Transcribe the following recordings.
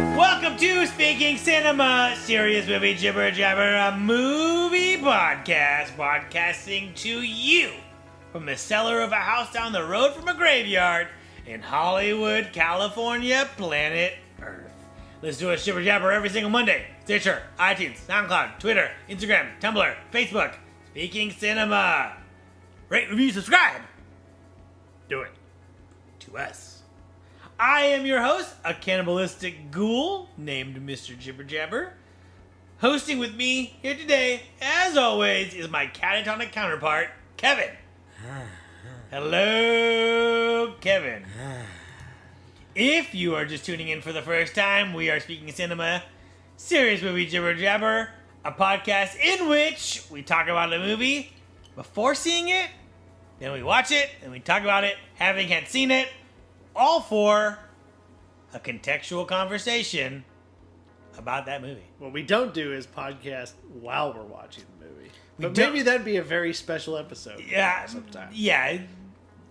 Welcome to Speaking Cinema, serious movie jibber jabber, a movie podcast broadcasting to you from the cellar of a house down the road from a graveyard in Hollywood, California, planet Earth. Listen to us jibber jabber every single Monday. Stitcher, iTunes, SoundCloud, Twitter, Instagram, Tumblr, Facebook. Speaking Cinema. Rate, review, subscribe. Do it. To us. I am your host, a cannibalistic ghoul named Mr. Jibber Jabber. Hosting with me here today, as always, is my catatonic counterpart, Kevin. Hello, Kevin. If you are just tuning in for the first time, we are Speaking Cinema, serious movie jibber jabber, a podcast in which we talk about a movie before seeing it, then we watch it, and we talk about it having had seen it, all for a contextual conversation about that movie. What we don't do is podcast while we're watching the movie. But maybe that'd be a very special episode. Yeah, sometime. Yeah,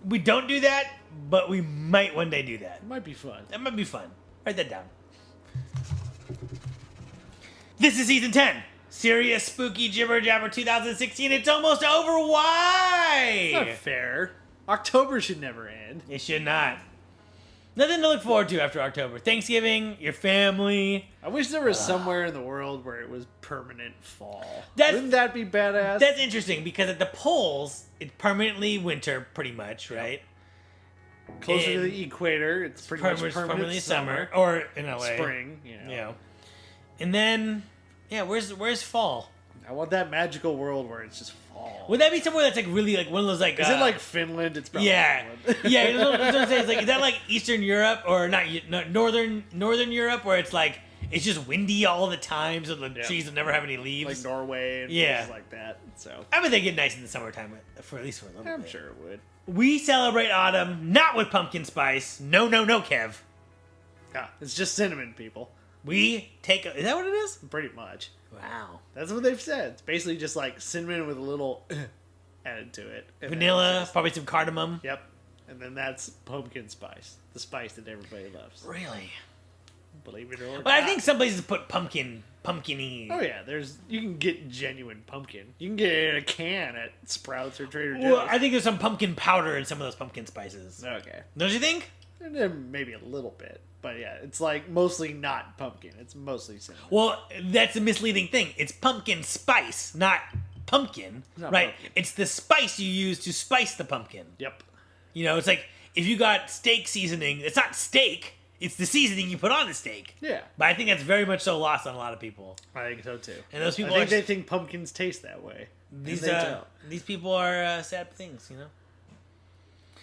we don't do that, but we might one day do that. It might be fun. That might be fun. Write that down. This is season 10. Serious Spooky Jibber Jabber 2016. It's almost over. Why? It's not fair. October should never end. It should not. Nothing to look forward to after October. Thanksgiving, your family. I wish there was somewhere in the world where it was permanent fall. Wouldn't that be badass? That's interesting because at the poles, it's permanently winter, pretty much, right? Closer to the equator, it's pretty much permanently summer. Or in LA. Spring, Yeah. And then, where's fall? I want that magical world where it's just fall. Would that be somewhere that's like really like one of those like? Is it like Finland? It's probably Finland. Yeah. You know what I'm saying? It's like, is that like Eastern Europe or not Northern Europe where it's like it's just windy all the time, so the trees will never have any leaves? Like Norway and places like that. So I bet they get nice in the summertime for at least for a little bit. I'm sure it would. We celebrate autumn not with pumpkin spice. No, Kev. It's just cinnamon, people. We take is that what it is? Pretty much. Wow. That's what they've said. It's basically just like cinnamon with a little added to it. Vanilla, probably some cardamom. Yep. And then that's pumpkin spice. The spice that everybody loves. Really? Believe it or not. But I think some places put pumpkin-y. Oh yeah, you can get genuine pumpkin. You can get it in a can at Sprouts or Trader Joe's. Well, I think there's some pumpkin powder in some of those pumpkin spices. Okay. Don't you think? And then maybe a little bit. But yeah, it's like mostly not pumpkin. It's mostly cinnamon. Well, that's a misleading thing. It's pumpkin spice, not pumpkin. Right? Pumpkin. It's the spice you use to spice the pumpkin. Yep. You know, it's like if you got steak seasoning, it's not steak. It's the seasoning you put on the steak. Yeah. But I think that's very much so lost on a lot of people. I think so too. And those people I think they think pumpkins taste that way. These people are sad things, you know?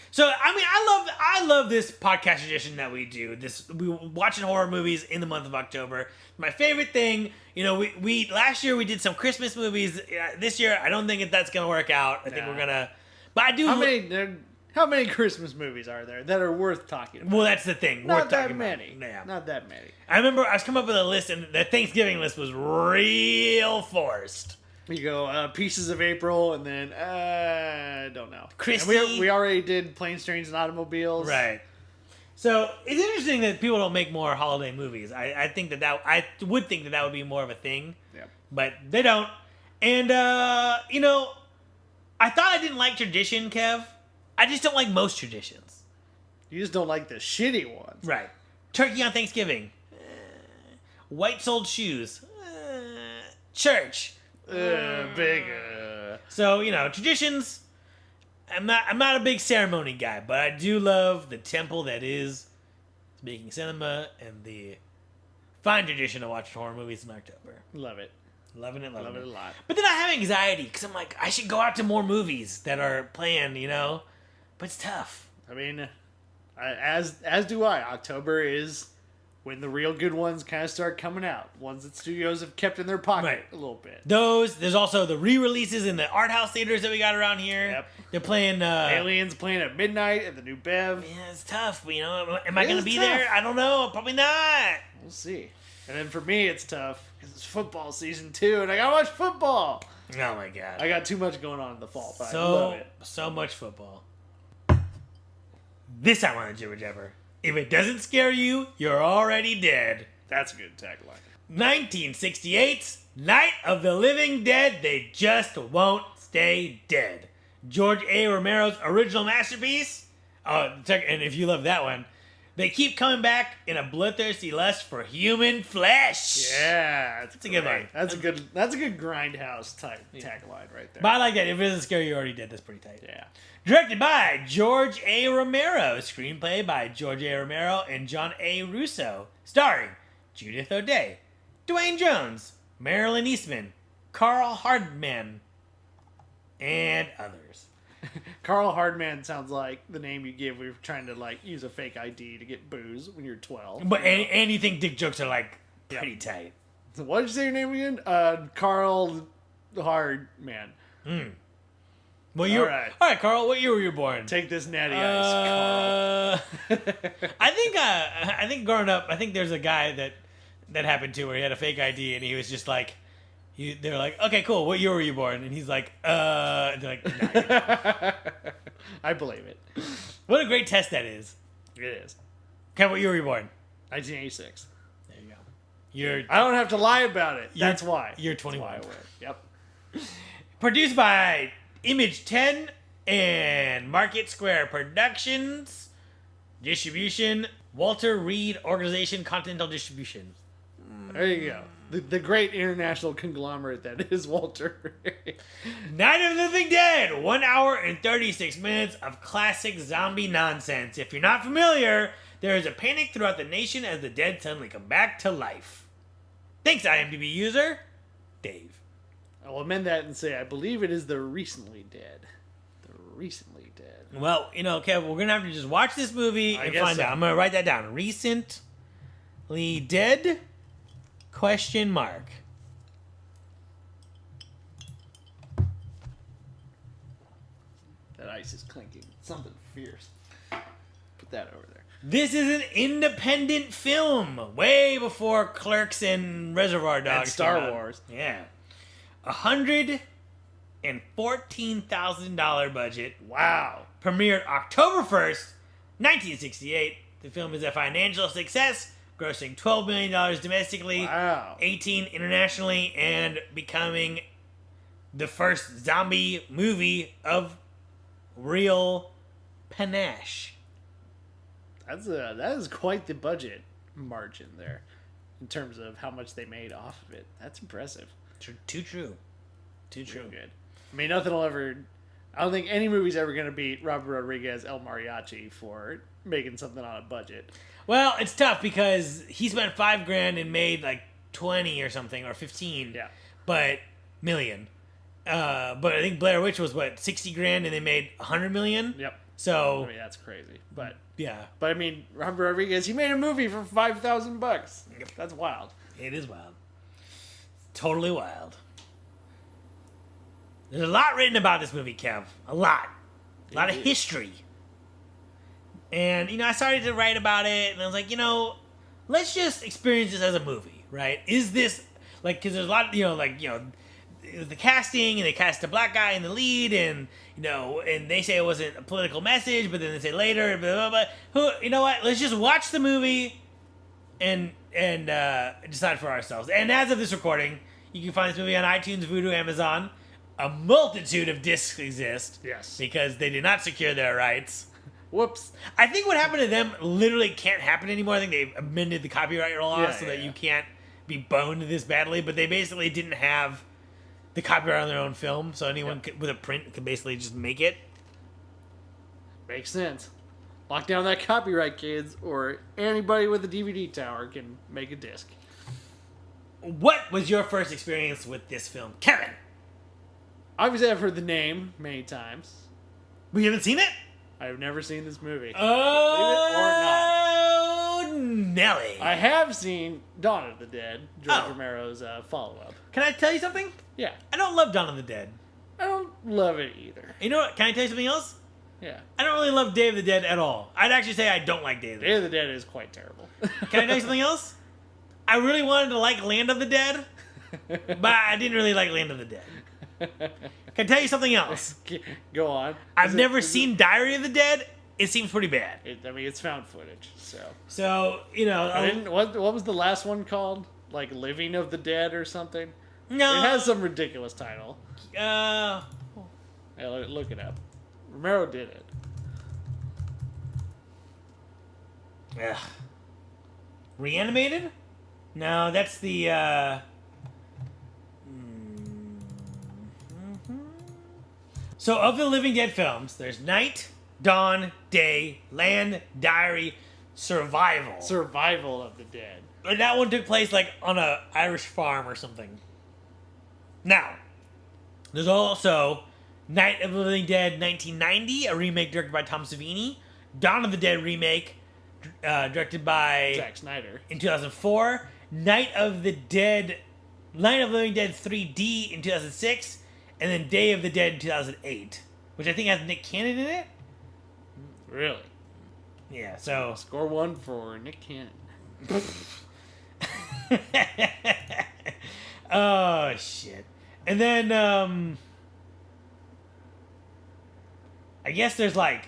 So, I mean, I love this podcast tradition that we do. We watching horror movies in the month of October. My favorite thing, you know, we last year we did some Christmas movies. This year, I don't think that's going to work out. I think we're going to... But I do... How many Christmas movies are there that are worth talking about? Well, that's the thing. Not that many. Yeah. Not that many. I remember I was coming up with a list, and the Thanksgiving list was real forced. You go Pieces of April, and then I don't know. Christy. We already did Planes, Trains, and Automobiles. Right. So it's interesting that people don't make more holiday movies. I would think that would be more of a thing. Yep. But they don't. And you know, I thought I didn't like tradition, Kev. I just don't like most traditions. You just don't like the shitty ones. Right. Turkey on Thanksgiving. White soled shoes. Church. Big. So, you know, traditions. I'm not a big ceremony guy, but I do love the temple that is Speaking Cinema and the fine tradition of watching horror movies in October. Love it. Loving it a lot. But then I have anxiety because I'm like, I should go out to more movies that are planned, you know? But it's tough. I mean, as do I. October is when the real good ones kind of start coming out. Ones that studios have kept in their pocket a little bit. There's also the re-releases in the art house theaters that we got around here. Yep. They're playing... Aliens playing at midnight at the new Bev. Yeah, it's tough. You know, am I going to be there? I don't know. Probably not. We'll see. And then for me, it's tough because it's football season 2, and I gotta watch football. Oh my god! I got too much going on in the fall, but I love it. So much football. This time on Jibber Jabber, if it doesn't scare you, you're already dead. That's a good tagline. 1968's Night of the Living Dead, They Just Won't Stay Dead. George A. Romero's original masterpiece. Oh, and if you love that one, they keep coming back in a bloodthirsty lust for human flesh. Yeah, that's a good one. That's a good grindhouse type tagline right there. But I like that. If it doesn't scare you already dead, that's pretty tight. Yeah. Directed by George A. Romero. Screenplay by George A. Romero and John A. Russo. Starring Judith O'Dea, Dwayne Jones, Marilyn Eastman, Carl Hardman, and others. Carl Hardman sounds like the name you give when you're trying to like use a fake ID to get booze when you're 12. But and you think dick jokes are like pretty tight. So what did you say your name again? Carl Hardman. Well, all right, Carl. What year were you born? Take this natty ice, Carl. I think growing up, I think there's a guy that happened to where he had a fake ID and he was just like. They're like, okay, cool. What year were you born? And he's like, they're like, nah. I believe it. What a great test that is. It is. Okay, what year were you born? 1986. There you go. I don't have to lie about it. That's why. You're 21. That's why I win. Yep. Produced by Image 10 and Market Square Productions. Distribution, Walter Reed Organization Continental Distribution. There you go. The great international conglomerate that is Walter. Night of the Living Dead, 1 hour and 36 minutes of classic zombie nonsense. If you're not familiar, there is a panic throughout the nation as the dead suddenly come back to life. Thanks, IMDb user, Dave. I will amend that and say I believe it is the recently dead. The recently dead. Well, Kev, we're going to have to just watch this movie and find out. I'm going to write that down. Recently dead... ? That ice is clinking. Something fierce. Put that over there. This is an independent film, way before Clerks and Reservoir Dogs and Star Wars. Yeah. $114,000 budget. Wow. Premiered October 1st, 1968. The film is a financial success, grossing $12 million domestically, wow. 18 internationally, and becoming the first zombie movie of real panache. That is quite the budget margin there, in terms of how much they made off of it. That's impressive. Too true. Real good. I mean, nothing will ever. I don't think any movie's ever going to beat Robert Rodriguez El Mariachi for making something on a budget. Well, it's tough because he spent $5,000 and made like 20 or something, or 15. Yeah. But million. But I think Blair Witch was what, $60,000 and they made $100 million. Yep. So I mean, that's crazy. But yeah. But I mean, Robert Rodriguez, he made a movie for $5,000. Yep. That's wild. It is wild. Totally wild. There's a lot written about this movie, Kev. A lot. A lot of history. And, I started to write about it, and I was like, let's just experience this as a movie, right? Is this, because there's a lot, the casting, and they cast a black guy in the lead, and, and they say it wasn't a political message, but then they say later, blah, blah, blah. You know what? Let's just watch the movie and decide for ourselves. And as of this recording, you can find this movie on iTunes, Vudu, Amazon. A multitude of discs exist. Yes. Because they did not secure their rights. Whoops. I think what happened to them literally can't happen anymore. I think they've amended the copyright law so that you can't be boned this badly. But they basically didn't have the copyright on their own film. So anyone with a print could basically just make it. Makes sense. Lock down that copyright, kids, or anybody with a DVD tower can make a disc. What was your first experience with this film, Kevin? Obviously, I've heard the name many times. We haven't seen it? I've never seen this movie. Oh, believe it or not. Nelly. I have seen Dawn of the Dead, George Romero's follow-up. Can I tell you something? Yeah. I don't love Dawn of the Dead. I don't love it either. You know what? Can I tell you something else? Yeah. I don't really love Day of the Dead at all. I'd actually say I don't like Day of the Dead. Day of the Dead is quite terrible. Can I tell you something else? I really wanted to like Land of the Dead, but I didn't really like Land of the Dead. Can I tell you something else? Go on. I've never seen Diary of the Dead, it seems pretty bad. It's found footage. So, you know, What was the last one called? Like Living of the Dead or something? no, It has some ridiculous title. uh, Yeah, look it up. Romero did it. ugh. Reanimated? No, that's the, So, of the Living Dead films, there's Night, Dawn, Day, Land, Diary, Survival. Survival of the Dead. And that one took place, like, on a Irish farm or something. Now, there's also Night of the Living Dead 1990, a remake directed by Tom Savini. Dawn of the Dead remake, directed by Zack Snyder. in 2004. Night of the Living Dead 3D in 2006. And then Day of the Dead in 2008, which I think has Nick Cannon in it. Really? Yeah, so... Score 1 for Nick Cannon. Oh, shit. And then, I guess there's like...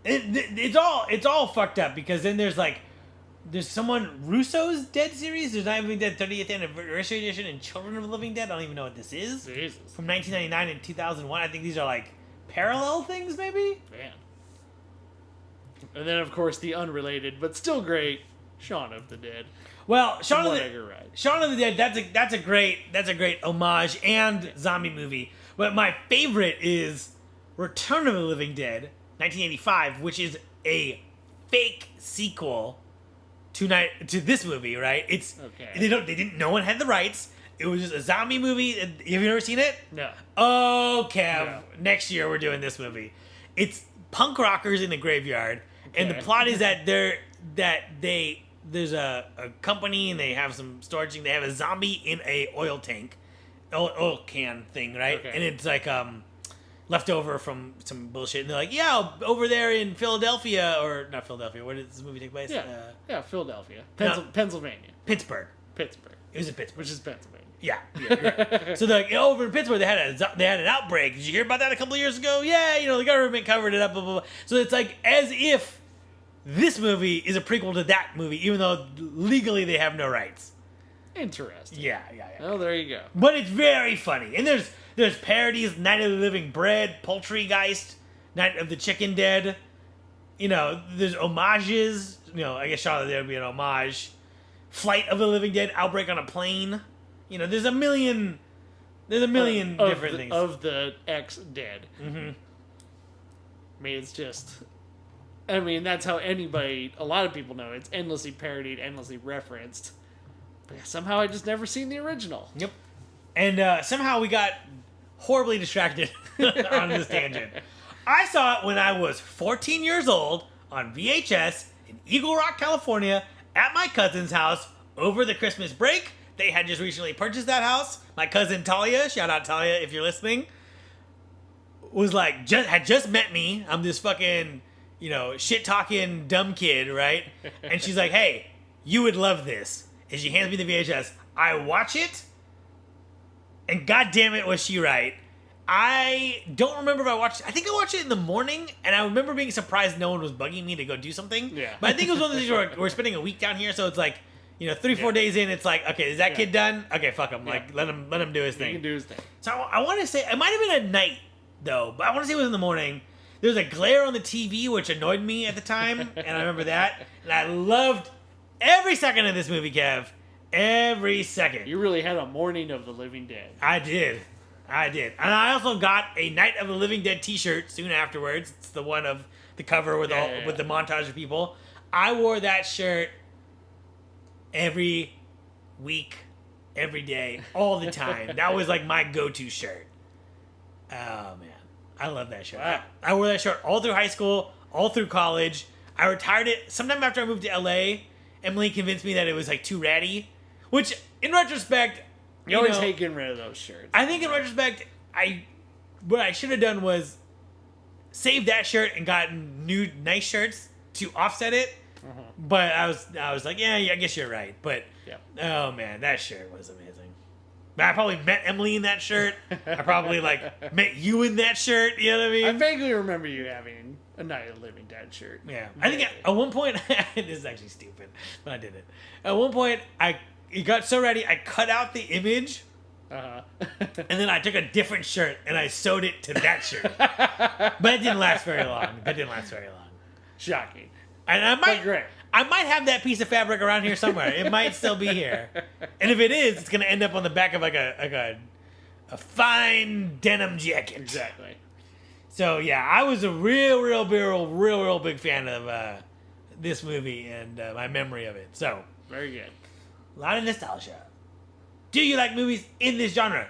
It's all fucked up, because then there's like... There's someone... Russo's Dead series? There's Night of the Living Dead 30th Anniversary Edition and Children of the Living Dead. I don't even know what this is. Jesus. From 1999 and 2001. I think these are like parallel things, maybe? Man. And then, of course, the unrelated, but still great, Shaun of the Dead. Well, Shaun of the Dead, that's a great homage and zombie movie. But my favorite is Return of the Living Dead, 1985, which is a fake sequel to this movie, right? It's okay. No one had the rights. It was just a zombie movie. Have you ever seen it? No. Oh, Kev. No. Next year we're doing this movie. It's punk rockers in a graveyard, and the plot is that there's a company and they have some storage thing. They have a zombie in a oil can thing, right? Okay. And it's like left over from some bullshit. And they're like, yeah, over there in Philadelphia, or not Philadelphia. Where did this movie take place? Yeah, Philadelphia, Pennsylvania, Pittsburgh. It was in Pittsburgh, which is Pennsylvania. Yeah. Right. So they're like, over in Pittsburgh, they had an outbreak. Did you hear about that a couple of years ago? Yeah, the government covered it up. Blah, blah, blah. So it's like as if this movie is a prequel to that movie, even though legally they have no rights. Interesting. Yeah. Oh, there you go. But it's very funny, and there's parodies: Night of the Living Bread, Poultrygeist, Night of the Chicken Dead. There's homages. I guess Shaun of the Dead would be an homage. Flight of the Living Dead, Outbreak on a Plane. There's a million different things. Of the ex-dead. Mm-hmm. It's just... that's how a lot of people know. It's endlessly parodied, endlessly referenced. But somehow I just never seen the original. Yep. And somehow we got horribly distracted on this tangent. I saw it when I was 14 years old on VHS in Eagle Rock, California, at my cousin's house over the Christmas break. They had just recently purchased that house. My cousin Talia, shout out Talia if you're listening, was like, had just met me. I'm this fucking, shit talking dumb kid, right? And she's like, hey, you would love this. And she hands me the VHS. I watch it, and god damn it, was she right. I don't remember if I think I watched it in the morning, and I remember being surprised no one was bugging me to go do something. Yeah. But I think it was one of those things where we're spending a week down here, so it's like, 3-4 days in, it's like, okay, is that kid done? Okay, fuck him. Like, let him do his thing. He can do his thing. So I want to say, it might have been at night, though, but I want to say it was in the morning. There was a glare on the TV, which annoyed me at the time, and I remember that. And I loved every second of this movie, Kev. Every second. You really had a morning of the Living Dead. I did. And I also got a Night of the Living Dead t-shirt soon afterwards. It's the one of the cover with with the montage of people. I wore that shirt every week, every day, all the time. That was like my go-to shirt. Oh, man. I love that shirt. Wow. I wore that shirt all through high school, all through college. I retired it sometime after I moved to LA. Emily convinced me that it was like too ratty, which in retrospect, you always hate getting rid of those shirts. I think in retrospect, what I should have done was saved that shirt and gotten new nice shirts to offset it. Uh-huh. But I was like, yeah, I guess you're right. But yeah. Oh man, that shirt was amazing. I probably met Emily in that shirt. I probably met you in that shirt. You know what I mean? I vaguely remember you having a Night of the Living Dead shirt. Yeah. I think at one point, this is actually stupid, but I did it. At one point, it got so ready, I cut out the image, and then I took a different shirt and I sewed it to that shirt. But it didn't last very long. Shocking. And Great. I might have that piece of fabric around here somewhere. It might still be here. And if it is, it's going to end up on the back of like a fine denim jacket. Exactly. So yeah, I was a real big fan of this movie and my memory of it. So very good. A lot of nostalgia. Do you like movies in this genre?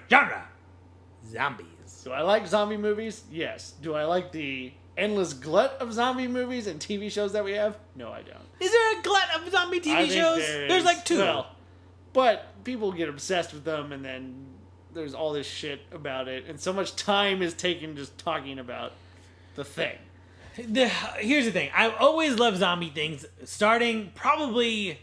Zombies. Do I like zombie movies? Yes. Do I like the endless glut of zombie movies and TV shows that we have? No, I don't. Is there a glut of zombie TV shows? There's like 2. Well, but people get obsessed with them, and then there's all this shit about it, and so much time is taken just talking about the thing. Here's the thing. I've always loved zombie things, starting probably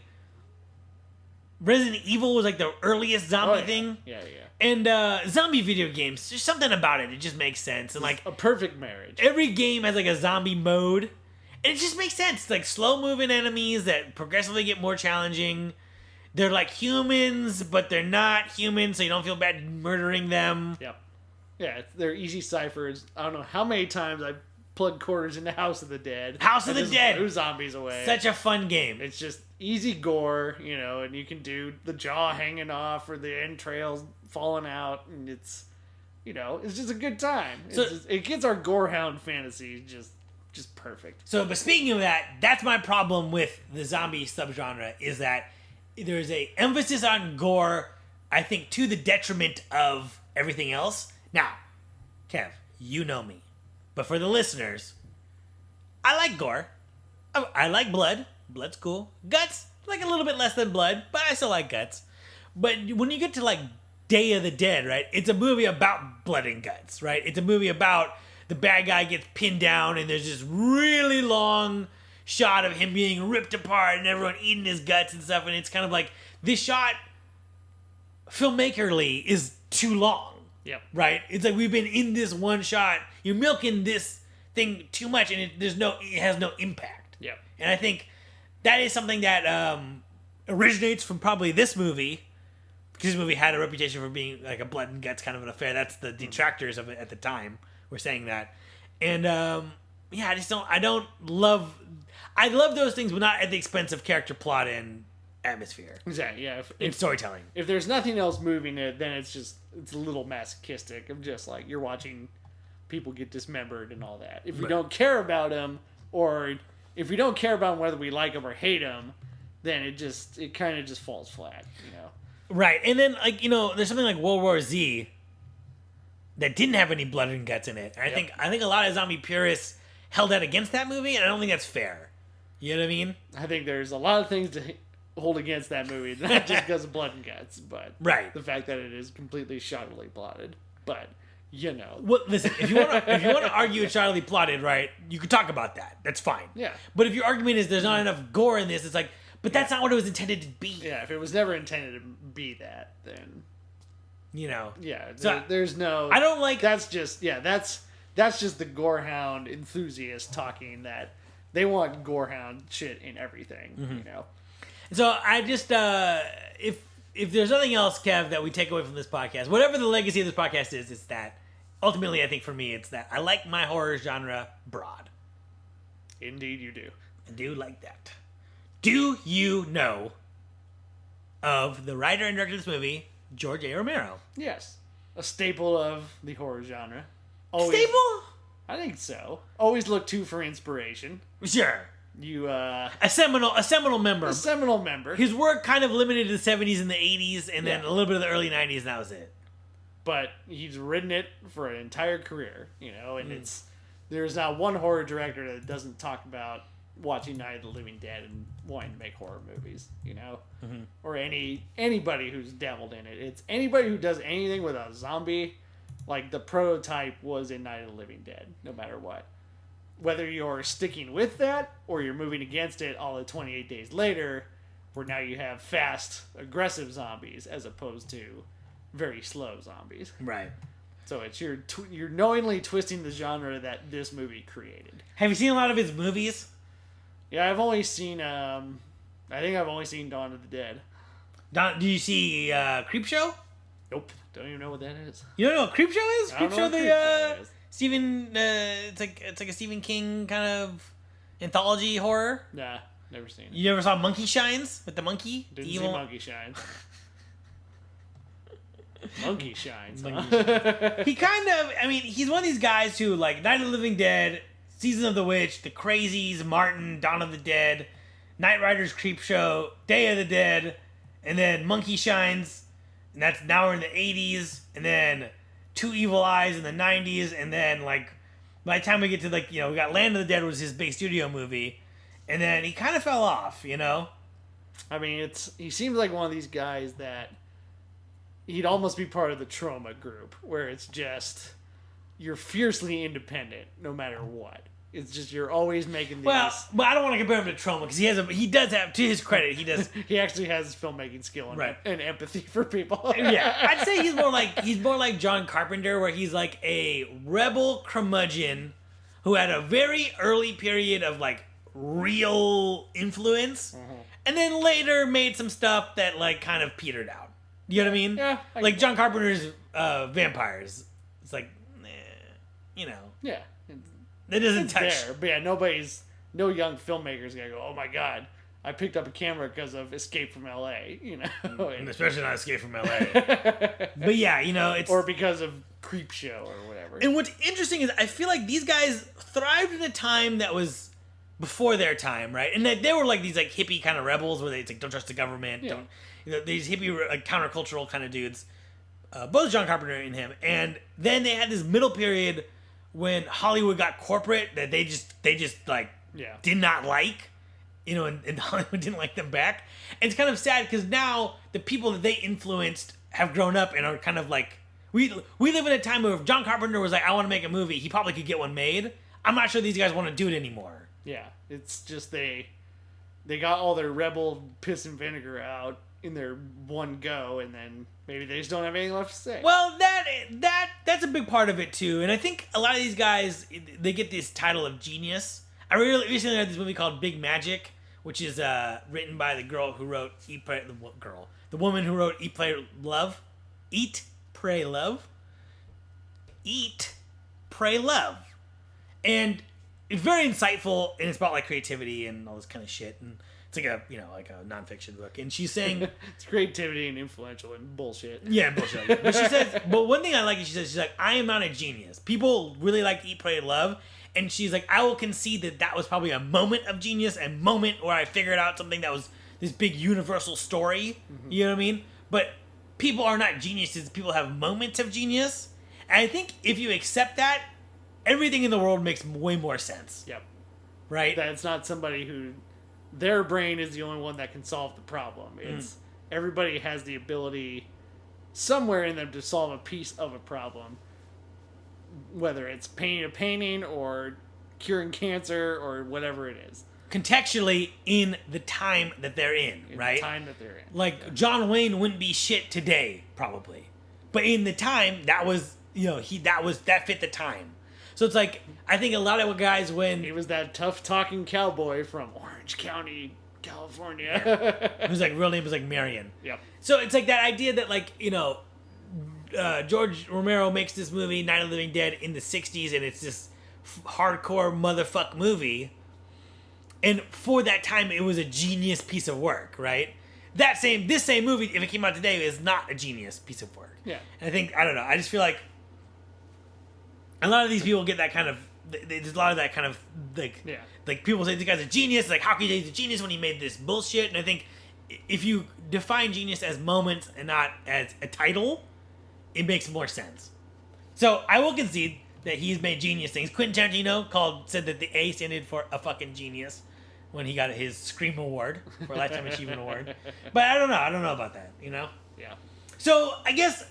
Resident Evil was like the earliest zombie thing. Yeah. And zombie video games, there's something about it. It just makes sense. And like a perfect marriage. Every game has like a zombie mode. And it just makes sense. It's like slow moving enemies that progressively get more challenging. They're like humans, but they're not humans, so you don't feel bad murdering them. Yep. Yeah, they're easy ciphers. I don't know how many times I've plugged quarters into House of the Dead. House of the Dead! Blew zombies away. Such a fun game. It's just easy gore, and you can do the jaw hanging off or the entrails falling out, and it's just a good time. It gets our gorehound fantasy just perfect. So, but speaking of that, that's my problem with the zombie subgenre, is that there's a emphasis on gore, I think, to the detriment of everything else. Now, Kev, you know me. But for the listeners, I like gore. I like blood. Blood's cool. Guts, like a little bit less than blood, but I still like guts. But when you get to like Day of the Dead, right? It's a movie about blood and guts, right? It's a movie about the bad guy gets pinned down and there's this really long shot of him being ripped apart and everyone eating his guts and stuff. And it's kind of like, this shot, filmmakerly, is too long. Yep. Right? It's like we've been in this one shot. You're milking this thing too much and it has no impact. Yep. And I think that is something that originates from probably this movie, because this movie had a reputation for being like a blood and guts kind of an affair. That's the detractors of it at the time were saying that. And I love those things, but not at the expense of character plot and atmosphere. Exactly, yeah. In storytelling. If there's nothing else moving it, then it's a little masochistic of just like you're watching people get dismembered and all that. If we don't care about them, or if we don't care about them whether we like them or hate them, then it kind of just falls flat, Right, and then there's something like World War Z that didn't have any blood and guts in it. And I think a lot of zombie purists held that against that movie, and I don't think that's fair. You know what I mean? I think there's a lot of things to hold against that movie, not just because of blood and guts, but the fact that it is completely shoddily plotted. But well, listen, if you want to argue it's shoddily plotted, right? You could talk about that. That's fine. Yeah. But if your argument is there's not enough gore in this, it's like, but that's not what it was intended to be. Yeah. If it was never intended to be that, then Yeah. So there's no. I don't like. That's just that's just the gorehound enthusiast talking that they want gorehound shit in everything. So I just if there's nothing else, Kev, that we take away from this podcast, whatever the legacy of this podcast is, it's that ultimately I think for me it's that I like my horror genre broad. Indeed, you do. I do like that. Do you know of the writer and director of this movie, George A. Romero? Yes, a staple of the horror genre. Staple? I think so. Always look to for inspiration. Sure. A seminal member. A seminal member. His work kind of limited to the 70s and the 80s, and then a little bit of the early 90s, and that was it. But he's written it for an entire career, and there's not one horror director that doesn't talk about watching Night of the Living Dead and wanting to make horror movies, or anybody who's dabbled in it. It's anybody who does anything with a zombie, like the prototype was in Night of the Living Dead, no matter what. Whether you're sticking with that or you're moving against it all of 28 days later, where now you have fast, aggressive zombies as opposed to very slow zombies. Right. So it's you're knowingly twisting the genre that this movie created. Have you seen a lot of his movies? Yeah, I've only seen. I think I've only seen Dawn of the Dead. Do you see Creepshow? Nope, don't even know what that is. You don't know what Creepshow is? I don't know Creepshow, what Creepshow is. Stephen. It's like a Stephen King kind of anthology horror. Nah, never seen it. You ever saw Monkey Shines with the monkey? Didn't Evil? see Monkey Shines. Monkey Shines. He kind of, I mean, he's one of these guys who, like, Night of the Living Dead, Season of the Witch, The Crazies, Martin, Dawn of the Dead, Night Riders, Creepshow, Day of the Dead, and then Monkey Shines, and that's now we're in the 80s, and then Two Evil Eyes in the 90s, and then, like, by the time we get to, like, we got Land of the Dead was his big studio movie, and then he kind of fell off, I mean, he seems like one of these guys that he'd almost be part of the trauma group, where it's just you're fiercely independent no matter what. It's just you're always making these. Well, but I don't want to compare him to Trauma because he does have, to his credit, he does. He actually has filmmaking skill and empathy for people. Yeah, I'd say he's more like John Carpenter, where he's like a rebel curmudgeon who had a very early period of like real influence, and then later made some stuff that like kind of petered out. You know what I mean? Yeah. Like John Carpenter's Vampires. It's like, Yeah. It doesn't touch. There. But yeah, no young filmmaker's gonna go, oh my god, I picked up a camera because of Escape from L.A., And especially not Escape from L.A. But yeah, it's... Or because of Creepshow or whatever. And what's interesting is I feel like these guys thrived in a time that was before their time, right? And they were like these like hippie kind of rebels where it's like, don't trust the government, don't... these hippie, like, countercultural kind of dudes, both John Carpenter and him. And then they had this middle period when Hollywood got corporate that they just like did not like, and Hollywood didn't like them back. And it's kind of sad because now the people that they influenced have grown up and are kind of like, we live in a time where if John Carpenter was like, I want to make a movie, he probably could get one made. I'm not sure these guys want to do it anymore. Yeah, it's just they got all their rebel piss and vinegar out in their one go, and then maybe they just don't have anything left to say. Well, that's a big part of it too, and I think a lot of these guys, they get this title of genius. I really recently read this movie called Big Magic, which is written by the girl who wrote the woman who wrote Eat, Pray, Love, and it's very insightful, and it's about like creativity and all this kind of shit, and it's like a nonfiction book, and she's saying it's creativity and influential and bullshit. Yeah, bullshit. But she says, but one thing I like is she's like, I am not a genius. People really like Eat, Pray, Love, and she's like, I will concede that was probably a moment of genius, a moment where I figured out something that was this big universal story. Mm-hmm. You know what I mean? But people are not geniuses. People have moments of genius, and I think if you accept that, everything in the world makes way more sense. Yep. Right? That it's not somebody who... their brain is the only one that can solve the problem. It's everybody has the ability somewhere in them to solve a piece of a problem, whether it's painting a painting or curing cancer or whatever it is. Contextually in the time that they're in, right? The time that they're in. Like John Wayne wouldn't be shit today, probably, but in the time that was, that fit the time. So it's like, I think a lot of guys when... He was that tough-talking cowboy from Orange County, California. His real name was like Marion. Yep. So it's like that idea that George Romero makes this movie, Night of the Living Dead, in the 60s, and it's this hardcore motherfuck movie. And for that time, it was a genius piece of work, right? This same movie, if it came out today, is not a genius piece of work. Yeah. And I think, I don't know, I just feel like a lot of these people get that kind of... There's a lot of that kind of, like people say, this guy's a genius. Like, how could he be a genius when he made this bullshit? And I think if you define genius as moments and not as a title, it makes more sense. So I will concede that he's made genius things. Quentin Tarantino said that the A stood for a fucking genius when he got his Scream Award, for a Lifetime Achievement Award. But I don't know about that, Yeah. So I guess...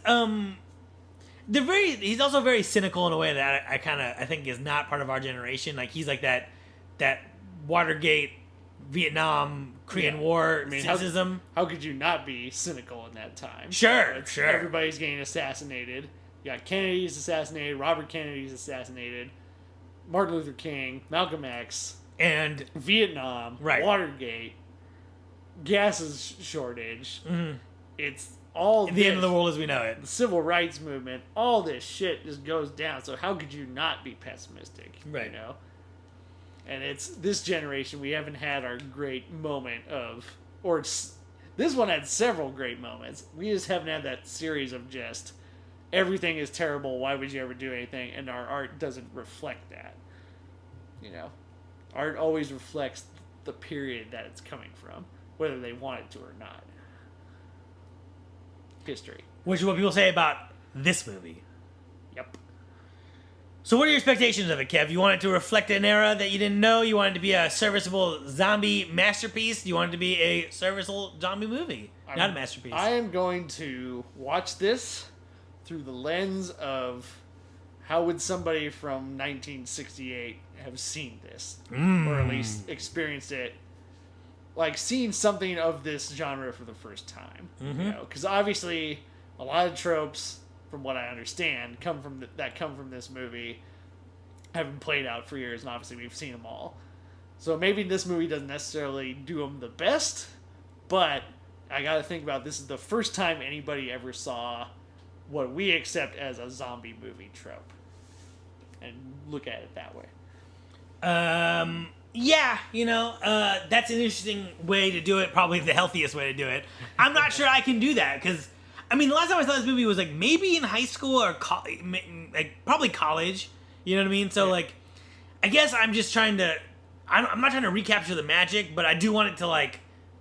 he's also very cynical in a way that I think is not part of our generation. Like, he's like that Watergate, Vietnam, Korean War cynicism. How could you not be cynical in that time? Sure. Everybody's getting assassinated, You got Kennedy's assassinated, Robert Kennedy's assassinated, Martin Luther King, Malcolm X, and Vietnam, right. Watergate, gases shortage. Mm-hmm. It's all the end of the world as we know it. The civil rights movement, all this shit just goes down. So how could you not be pessimistic? Right. You know? And it's this generation, we haven't had our great moment of, or this one had several great moments. We just haven't had that series of just everything is terrible. Why would you ever do anything? And our art doesn't reflect that. You know, art always reflects the period that it's coming from, whether they want it to or not. History. Which is what people say about this movie. Yep. So what are your expectations of it, Kev? You want it to reflect an era that you didn't know? You want it to be a serviceable zombie masterpiece? You want it to be a serviceable zombie movie? Not a masterpiece. I am going to watch this through the lens of how would somebody from 1968 have seen this? Or at least experienced it. Like, seen something of this genre for the first time. Mm-hmm. You know, because obviously a lot of tropes, from what I understand, come from this movie have been played out for years, and obviously we've seen them all. So maybe this movie doesn't necessarily do them the best, but I gotta think about this is the first time anybody ever saw what we accept as a zombie movie trope, and look at it that way. Yeah, that's an interesting way to do it. Probably the healthiest way to do it. I'm not sure I can do that because, the last time I saw this movie was like maybe in high school or probably college. You know what I mean? So I guess I'm just trying to. I'm not trying to recapture the magic, but I do want it to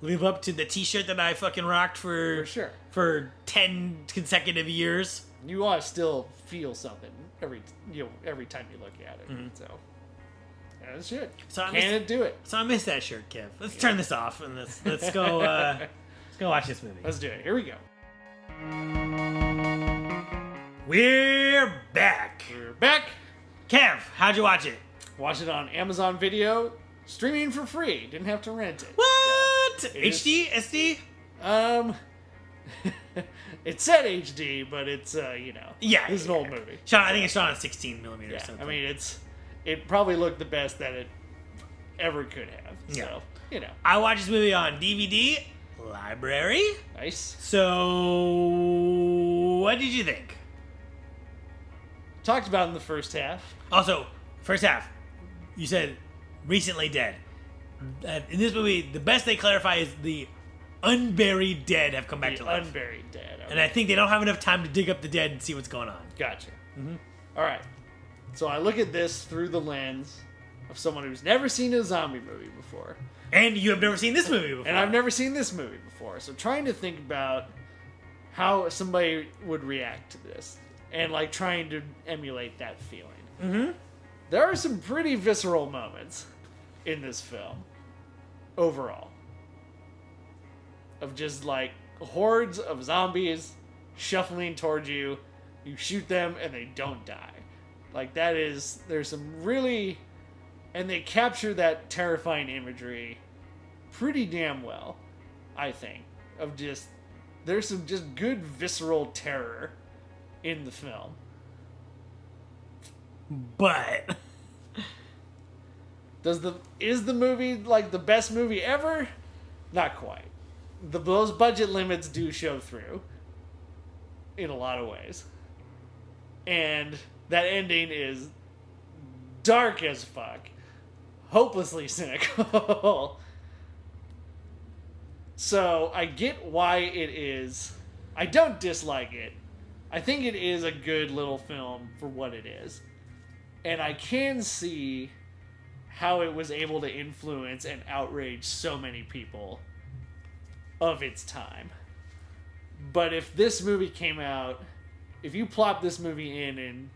live up to the T-shirt that I fucking rocked for sure for 10 consecutive years. You want to still feel something every time you look at it. Mm-hmm. So. That's it. So Can it do it? So I missed that shirt, Kev. Let's turn this off and let's go. Let's go watch this movie. Let's do it. Here we go. We're back. We're back. Kev, how'd you watch it? Watch it on Amazon Video, streaming for free. Didn't have to rent it. What? So HD? SD? It said HD, but it's Yeah, it's an old movie. I think it's shot on 16 millimeters. Yeah, Something. It probably looked the best that it ever could have. So, I watched this movie on DVD, library. Nice. So, what did you think? Talked about in the first half. Also, first half, you said recently dead. In this movie, the best they clarify is the unburied dead have come back to life. Unburied dead. Okay. And I think they don't have enough time to dig up the dead and see what's going on. Gotcha. All right. So I look at this through the lens of someone who's never seen a zombie movie before. And you have never seen this movie before. And I've never seen this movie before. So trying to think about how somebody would react to this. And trying to emulate that feeling. Mm-hmm. There are some pretty visceral moments in this film. Overall. Of just hordes of zombies shuffling towards you. You shoot them and they don't die. There's some really, and they capture that terrifying imagery pretty damn well, I think, of there's some just good visceral terror in the film. But is the movie the best movie ever? Not quite. Those budget limits do show through in a lot of ways. And that ending is dark as fuck. Hopelessly cynical. So, I get why it is. I don't dislike it. I think it is a good little film for what it is. And I can see how it was able to influence and outrage so many people of its time. But if this movie came out, if you plop this movie in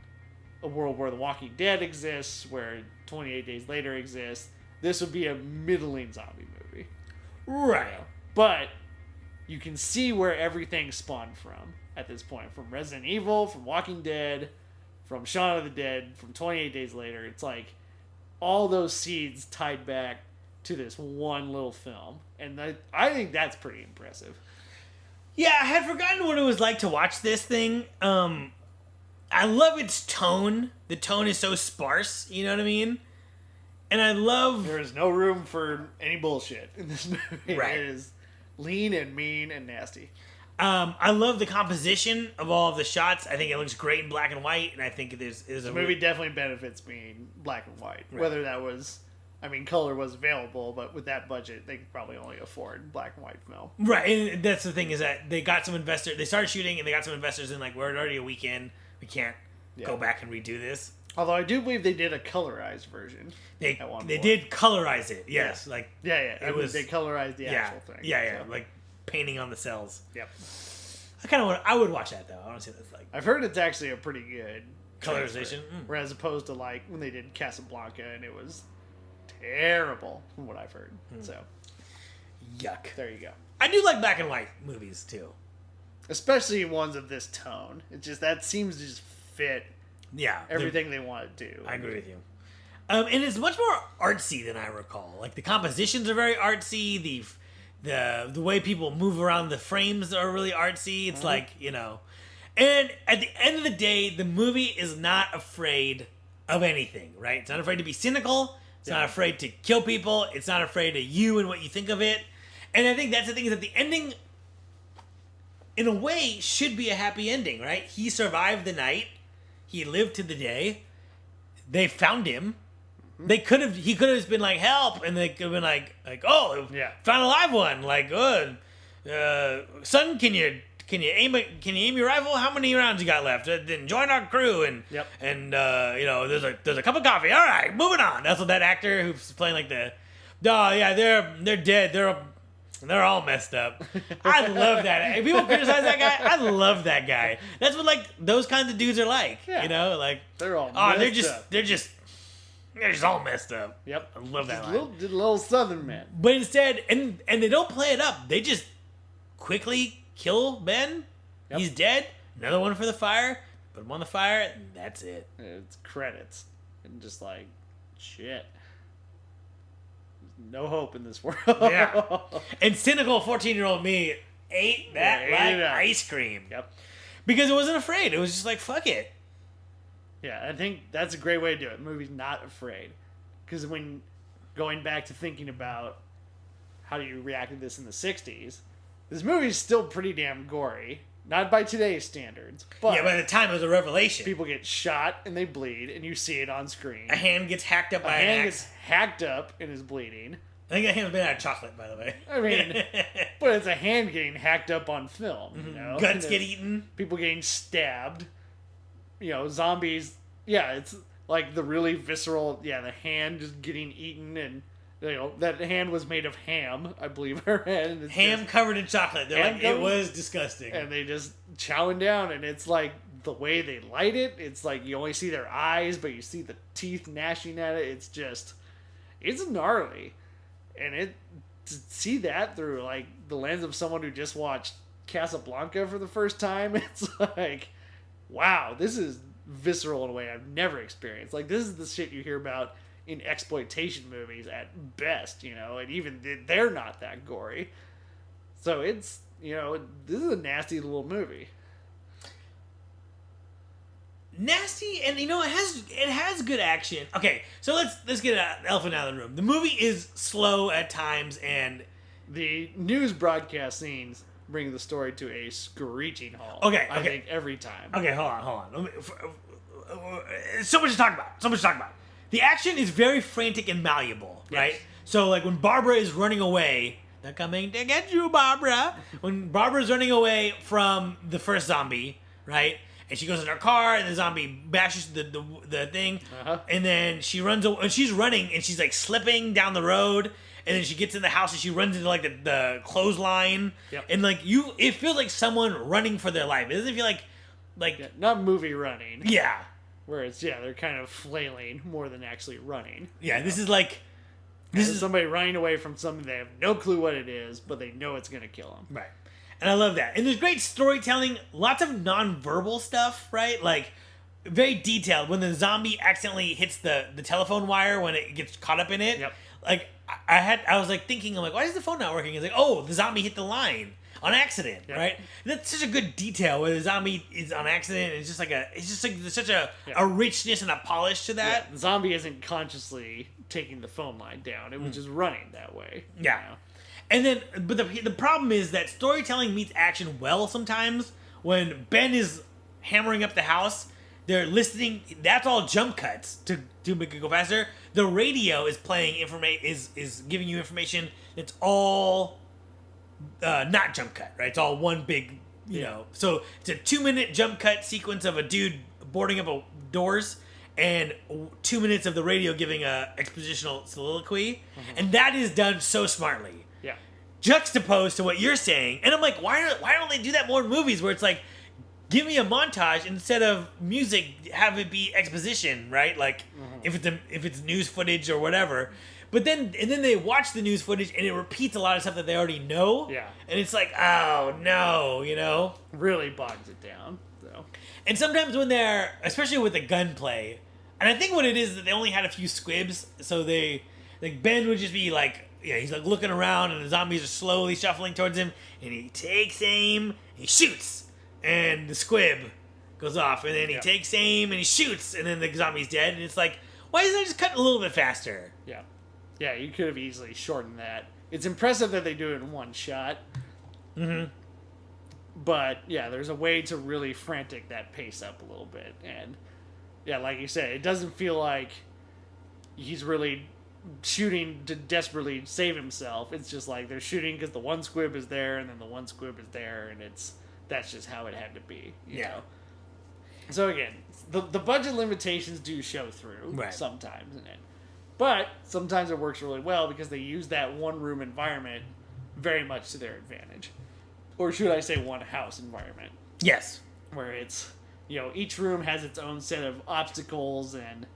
a world where The Walking Dead exists, where 28 Days Later exists, this would be a middling zombie movie. right. But you can see where everything spawned from at this point. From Resident Evil, from Walking Dead, from Shaun of the Dead, from 28 Days Later. It's all those seeds tied back to this one little film. And I think that's pretty impressive. Yeah, I had forgotten what it was like to watch this thing. I love its tone. The tone is so sparse, you know what I mean? And I love... There is no room for any bullshit in this movie. Right. It is lean and mean and nasty. I love the composition of all of the shots. I think it looks great in black and white, and I think there's The movie definitely benefits being black and white. Right. Whether that was... I mean, color was available, but with that budget, they could probably only afford black and white film. Right, and that's the thing is that they got some investors. They started shooting, and they got some investors in, like, we're already a weekend. We can't go back and redo this. Although I do believe they did a colorized version. They did colorize it, yes. Yeah. Like It was they colorized the actual thing. Yeah, so. like painting on the cells. Yep. I would watch that though. I want to see that's like I've heard it's actually a pretty good colorization. Whereas opposed to like when they did Casablanca and it was terrible from what I've heard. So yuck. there you go. I do like black and white movies too. Especially ones of this tone. It just that seems to just fit Yeah, everything they want to do. I agree with you. And it's much more artsy than I recall. Like the compositions are very artsy. The way people move around the frames are really artsy. It's like, you know. And at the end of the day, the movie is not afraid of anything, right? It's not afraid to be cynical. It's not afraid to kill people. It's not afraid of you and what you think of it. And I think that's the thing is that the ending, in a way, should be a happy ending, right? He survived the night. He lived to the day. They found him. He could have just been like, help, and they could have been like, oh, found a live one. Like, son, can you aim your rifle? How many rounds you got left? Then join our crew and you know, there's a cup of coffee. All right, moving on. That's what that actor who's playing like they're dead. They're all messed up. I love that. If people criticize that guy, I love that guy. That's what like those kinds of dudes are like. Yeah. You know, like they're all they're just all messed up. Yep. I love that line. Little Southern man. But instead, and they don't play it up. They just quickly kill Ben. Yep. He's dead. Another one for the fire. Put him on the fire, and that's it. It's credits. And just like, shit. No hope in this world. Yeah. And cynical 14-year-old me ate that ice cream. Yep. Because it wasn't afraid. It was just like, fuck it. Yeah, I think that's a great way to do it. The movie's not afraid. Because when going back to thinking about how you reacted to this in the 60s, this movie's still pretty damn gory. Not by today's standards, but yeah, by the time it was a revelation. People get shot and they bleed, and you see it on screen. A hand gets hacked up by an axe. A hand gets hacked up and is bleeding. I think that hand was made out of chocolate, by the way. I mean, but it's a hand getting hacked up on film. You know? Guts get eaten. People getting stabbed. You know, zombies. Yeah, it's like the really visceral. Yeah, the hand just getting eaten, and you know that hand was made of ham, I believe. Her hand. Ham covered in chocolate. They're like, it was disgusting. And they just chowing down, and it's like the way they light it. It's like you only see their eyes, but you see the teeth gnashing at it. It's just, it's gnarly, and to see that through like the lens of someone who just watched Casablanca for the first time, it's like, wow, this is visceral in a way I've never experienced. Like, this is the shit you hear about in exploitation movies at best, you know, and even they're not that gory. So it's, you know, this is a nasty little movie. Nasty, and you know, it has good action. Okay, so let's get an elephant out of the room. The movie is slow at times, and the news broadcast scenes bring the story to a screeching halt. Okay. I think every time. Okay, hold on. So much to talk about. The action is very frantic and malleable, right? Yes. So, like, when Barbara is running away, they're coming to get you, Barbara. When Barbara's running away from the first zombie, right? And she goes in her car, and the zombie bashes the thing, and then she runs away, and she's running, and she's, like, slipping down the road, and then she gets in the house, and she runs into, like, the clothesline, and, like, it feels like someone running for their life. It doesn't feel like not movie running. Yeah. Where it's, they're kind of flailing more than actually running. Yeah, this is like... This is somebody running away from something they have no clue what it is, but they know it's going to kill them. Right. And I love that. And there's great storytelling, lots of non-verbal stuff, right? Like, very detailed. When the zombie accidentally hits the telephone wire, when it gets caught up in it, like, I was like thinking, I'm like, why is the phone not working? It's like, oh, the zombie hit the line. on accident, Yeah. right? And that's such a good detail where the zombie is on accident. And it's just like there's such a richness and a polish to that. Yeah, the zombie isn't consciously taking the phone line down. It was just running that way. Yeah. You know? And then, but the problem is that storytelling meets action well sometimes. When Ben is hammering up the house, they're listening. That's all jump cuts to make it go faster. The radio is playing is giving you information. It's all not jump cut, right? It's all one big, you know. So it's a 2-minute jump cut sequence of a dude boarding up doors, and 2 minutes of the radio giving a expositional soliloquy, and that is done so smartly. Yeah. Juxtaposed to what you're saying, and I'm like, why don't they do that more in movies where it's like, give me a montage instead of music, have it be exposition, right? Like if it's news footage or whatever. But then they watch the news footage and it repeats a lot of stuff that they already know. Yeah. And it's like, oh no, you know? Really bogs it down. So. And sometimes when they're, especially with the gunplay, and I think what it is that they only had a few squibs, so Ben would just be like, he's like looking around and the zombies are slowly shuffling towards him, and he takes aim, he shoots, and the squib goes off, and then he takes aim and he shoots, and then the zombie's dead, and it's like, why isn't it just cut a little bit faster? Yeah. Yeah, you could have easily shortened that. It's impressive that they do it in one shot. Mm-hmm. But, yeah, there's a way to really frantic that pace up a little bit. And, yeah, like you said, it doesn't feel like he's really shooting to desperately save himself. It's just like they're shooting because the one squib is there, and then the one squib is there, and that's just how it had to be. You know? So, again, the budget limitations do show through sometimes in it. But sometimes it works really well because they use that one-room environment very much to their advantage. Or should I say one-house environment. Yes. Where it's, each room has its own set of obstacles and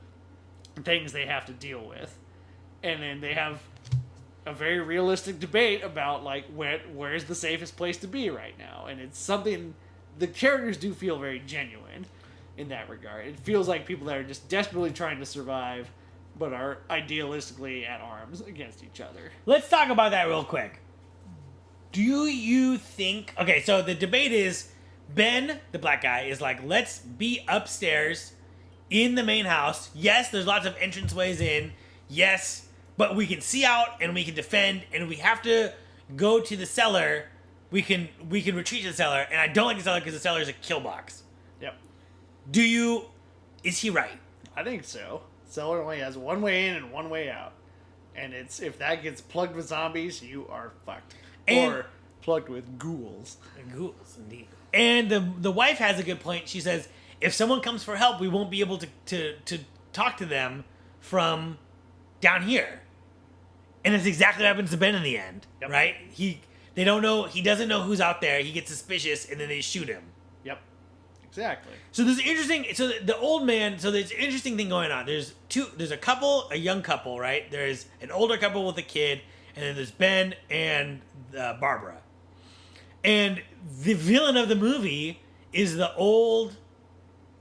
things they have to deal with. And then they have a very realistic debate about, like, where's the safest place to be right now. And it's something, the characters do feel very genuine in that regard. It feels like people that are just desperately trying to survive, but are idealistically at arms against each other. Let's talk about that real quick. Do you think... Okay, so the debate is, Ben, the black guy, is like, let's be upstairs in the main house. Yes, there's lots of entranceways in. Yes, but we can see out and we can defend, and we have to go to the cellar. We can retreat to the cellar, and I don't like the cellar because the cellar is a kill box. Yep. Is he right? I think so. Cellar only has one way in and one way out. And if that gets plugged with zombies, you are fucked. Or plugged with ghouls. Ghouls, indeed. And the wife has a good point. She says, if someone comes for help, we won't be able to talk to them from down here. And it's exactly what happens to Ben in the end, right? They don't know, he doesn't know who's out there. He gets suspicious, and then they shoot him. Yep. Exactly. So there's the old man, so there's an interesting thing going on. There's a young couple, right? There's an older couple with a kid, and then there's Ben and Barbara. And the villain of the movie is the old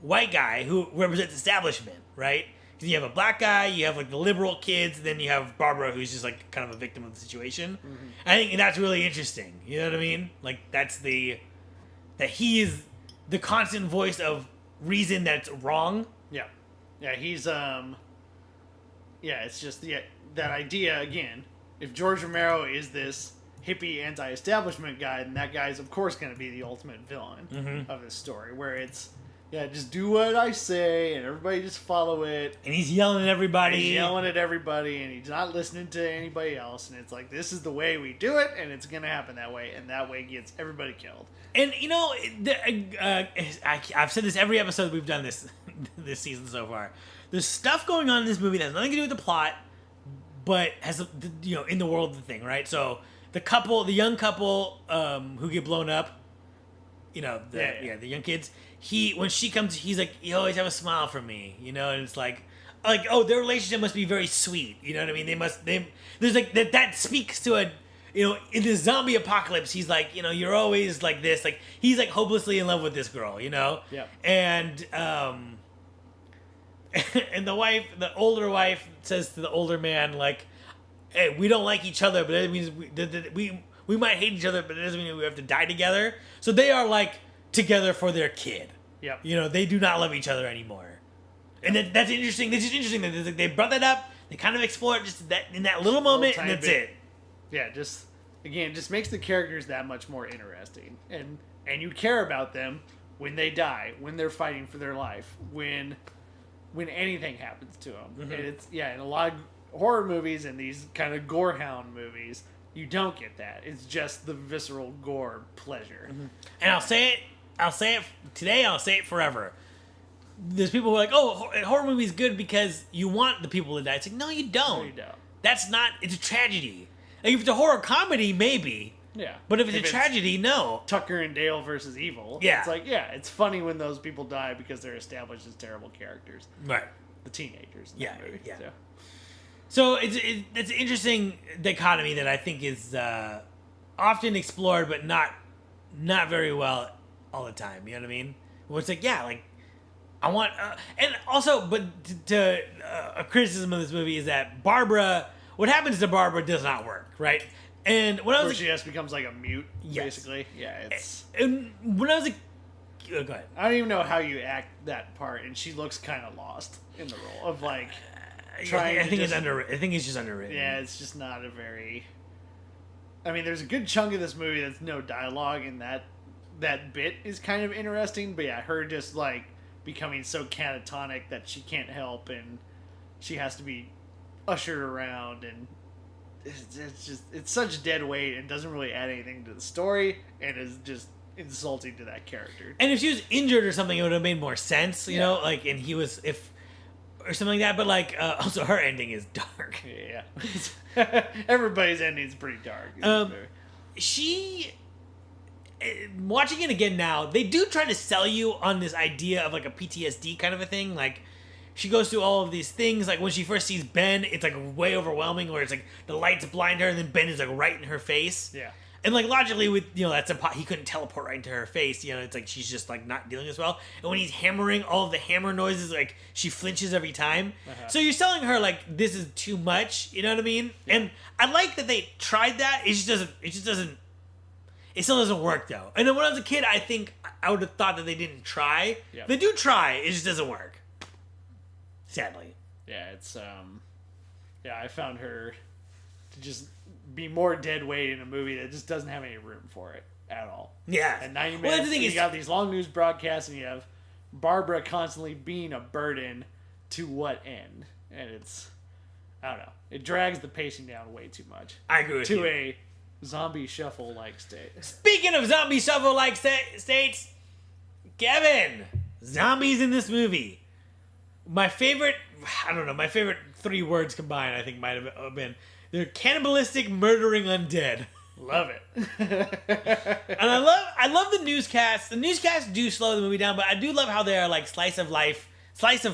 white guy who represents establishment, right? Because you have a black guy, you have like the liberal kids, and then you have Barbara, who's just like kind of a victim of the situation. Mm-hmm. I think that's really interesting. You know what I mean? Like that he is the constant voice of reason that's wrong. Yeah. Yeah, he's it's just that idea again. If George Romero is this hippie anti-establishment guy, then that guy's of course going to be the ultimate villain of this story, where it's just do what I say and everybody just follow it. And he's yelling at everybody. And he's not listening to anybody else, and it's like, this is the way we do it, and it's going to happen that way, and that way gets everybody killed. And I've said this every episode we've done this season so far. There's stuff going on in this movie that has nothing to do with the plot, but has in the world of the thing, right? So the young couple who get blown up, the young kids. When she comes, he's like, you always have a smile for me, and it's like, oh, their relationship must be very sweet, you know what I mean? There's like that speaks to a. In the zombie apocalypse, he's like, you're always like this. Like, he's like hopelessly in love with this girl, Yeah. And, and the older wife says to the older man, like, hey, we don't like each other, but that means we might hate each other, but it doesn't mean we have to die together. So they are like together for their kid. Yep. You know, they do not love each other anymore. And that's interesting. It's just interesting that they brought that up. They kind of explore it just in that little moment, and that's it. Yeah, just makes the characters that much more interesting. And you care about them when they die, when they're fighting for their life, when anything happens to them. Mm-hmm. And it's, in a lot of horror movies and these kind of gorehound movies, you don't get that. It's just the visceral gore pleasure. Mm-hmm. And I'll say it today, I'll say it forever. There's people who are like, oh, a horror movie is good because you want the people to die. It's like, no, you don't. No, you don't. That's not, it's a tragedy. Like, if it's a horror comedy, maybe. Yeah. But if it's a tragedy, no. Tucker and Dale versus Evil. Yeah. It's like, it's funny when those people die because they're established as terrible characters. Right. The teenagers. Yeah. Movie, yeah. So. So it's an interesting dichotomy that I think is often explored, but not very well all the time. You know what I mean? Where it's like, I want, and also, but a criticism of this movie is that what happens to Barbara does not work, right? And when I was she just becomes like a mute, yes. basically. Yeah, it's. And when I was go ahead. I don't even know how you act that part, and she looks kind of lost in the role of like. I think it's just underwritten. Yeah, it's just not a very. I mean, there's a good chunk of this movie that's no dialogue, and that bit is kind of interesting. But yeah, her just like becoming so catatonic that she can't help, and she has to be ushered around, and it's such dead weight and doesn't really add anything to the story, and is just insulting to that character. And if she was injured or something, it would have made more sense, you know. Like, and he was or something like that. But like, also her ending is dark. Yeah, everybody's ending's pretty dark. She. Watching it again now, they do try to sell you on this idea of like a PTSD kind of a thing. Like, she goes through all of these things. Like, when she first sees Ben, it's like way overwhelming, where it's like the lights blind her, and then Ben is like right in her face. Yeah. And like logically, with he couldn't teleport right into her face. You know, it's like she's just like not dealing as well. And when he's hammering, all of the hammer noises, like she flinches every time. Uh-huh. So you're selling her like this is too much. You know what I mean? Yeah. And I like that they tried that. It still doesn't work though. And then when I was a kid, I think I would have thought that they didn't try. Yep. They do try. It just doesn't work. Sadly. Yeah, it's I found her to just be more dead weight in a movie that just doesn't have any room for it at all. Yeah. And 90 minutes, well, you got these long news broadcasts, and you have Barbara constantly being a burden to what end? And it's, I don't know. It drags the pacing down way too much. I agree with you. To a zombie shuffle-like state. Speaking of zombie shuffle-like states, Kevin, zombies in this movie. My favorite 3 words combined, I think, might have been, they're cannibalistic, murdering undead. Love it. And I love the newscasts. The newscasts do slow the movie down, but I do love how they are like slice of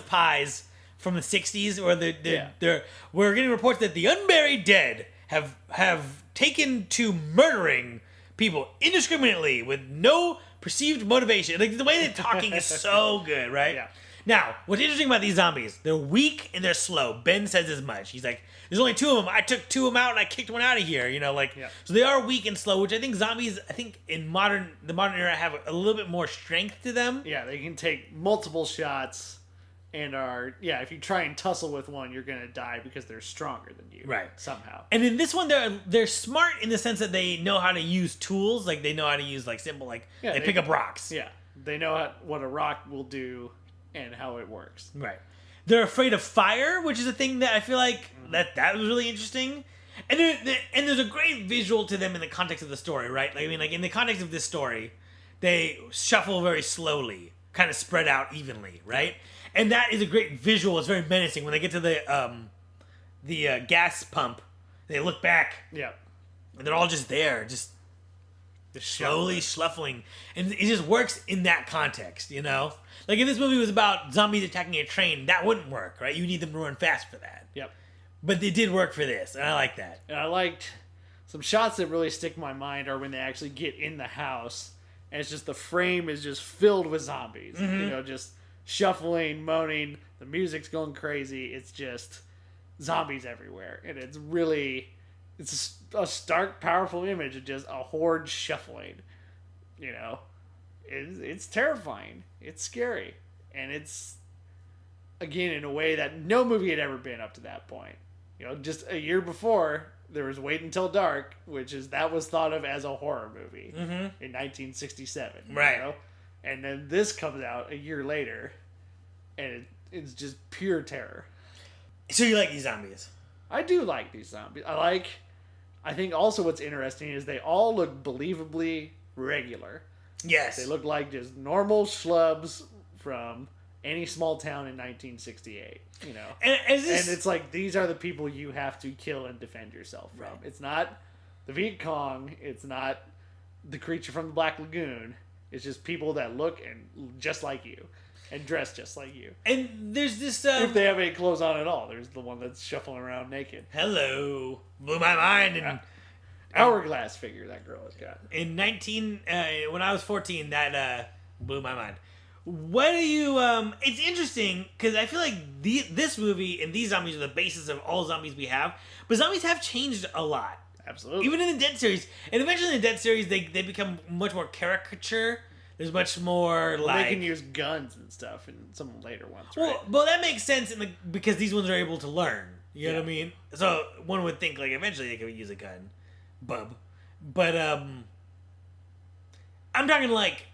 pies from the 60s, where we're getting reports that the unburied dead have taken to murdering people indiscriminately with no perceived motivation. Like, the way they're talking is so good, right? Yeah. Now, what's interesting about these zombies, they're weak and they're slow. Ben says as much. He's like, there's only 2 of them. I took 2 of them out and I kicked one out of here. You know, like, So they are weak and slow, which I think zombies, in the modern era, have a little bit more strength to them. Yeah, they can take multiple shots and are, if you try and tussle with one, you're going to die because they're stronger than you. Right. Somehow. And in this one, they're smart in the sense that they know how to use tools. Like, they know how to use, like, simple, like, they pick up rocks. Yeah. They know what a rock will do and how it works. Right. They're afraid of fire, which is a thing that I feel like that was really interesting. And there's a great visual to them in the context of the story, right? Like, I mean, like, in the context of this story, they shuffle very slowly, kind of spread out evenly, right? And that is a great visual. It's very menacing. When they get to the gas pump, they look back. Yeah. And they're all just there, just slowly shuffling. And it just works in that context, you know? Like, if this movie was about zombies attacking a train, that wouldn't work, right? You need them to run fast for that. Yep. But they did work for this, and I like that. And I liked some shots that really stick in my mind are when they actually get in the house, and it's just the frame is just filled with zombies. Mm-hmm. You know, just shuffling, moaning, the music's going crazy. It's just zombies everywhere. And it's really It's a stark, powerful image of just a horde shuffling. You know, it's terrifying. It's scary, and it's again in a way that no movie had ever been up to that point. You know, just a year before there was Wait Until Dark, that was thought of as a horror movie in 1967. Right. You know? And then this comes out a year later, and it's just pure terror. So you like these zombies? I do like these zombies. I think also what's interesting is they all look believably regular. Yes. They look like just normal schlubs from any small town in 1968, you know. And it's like, these are the people you have to kill and defend yourself from. Right. It's not the Viet Cong. It's not the creature from the Black Lagoon. It's just people that look and just like you and dress just like you. And there's this... if they have any clothes on at all. There's the one that's shuffling around naked. Hello. Blew my mind. And hourglass figure that girl has got. In when I was 14, that blew my mind. What do you... it's interesting, because I feel like this movie and these zombies are the basis of all zombies we have. But zombies have changed a lot. Absolutely. Even in the Dead series. And eventually in the Dead series, they become much more caricature. There's much more, they can use guns and stuff in some later ones, right? Well, that makes sense because these ones are able to learn. You know what I mean? So one would think, like, eventually they could use a gun. Bub. But, I'm talking, like,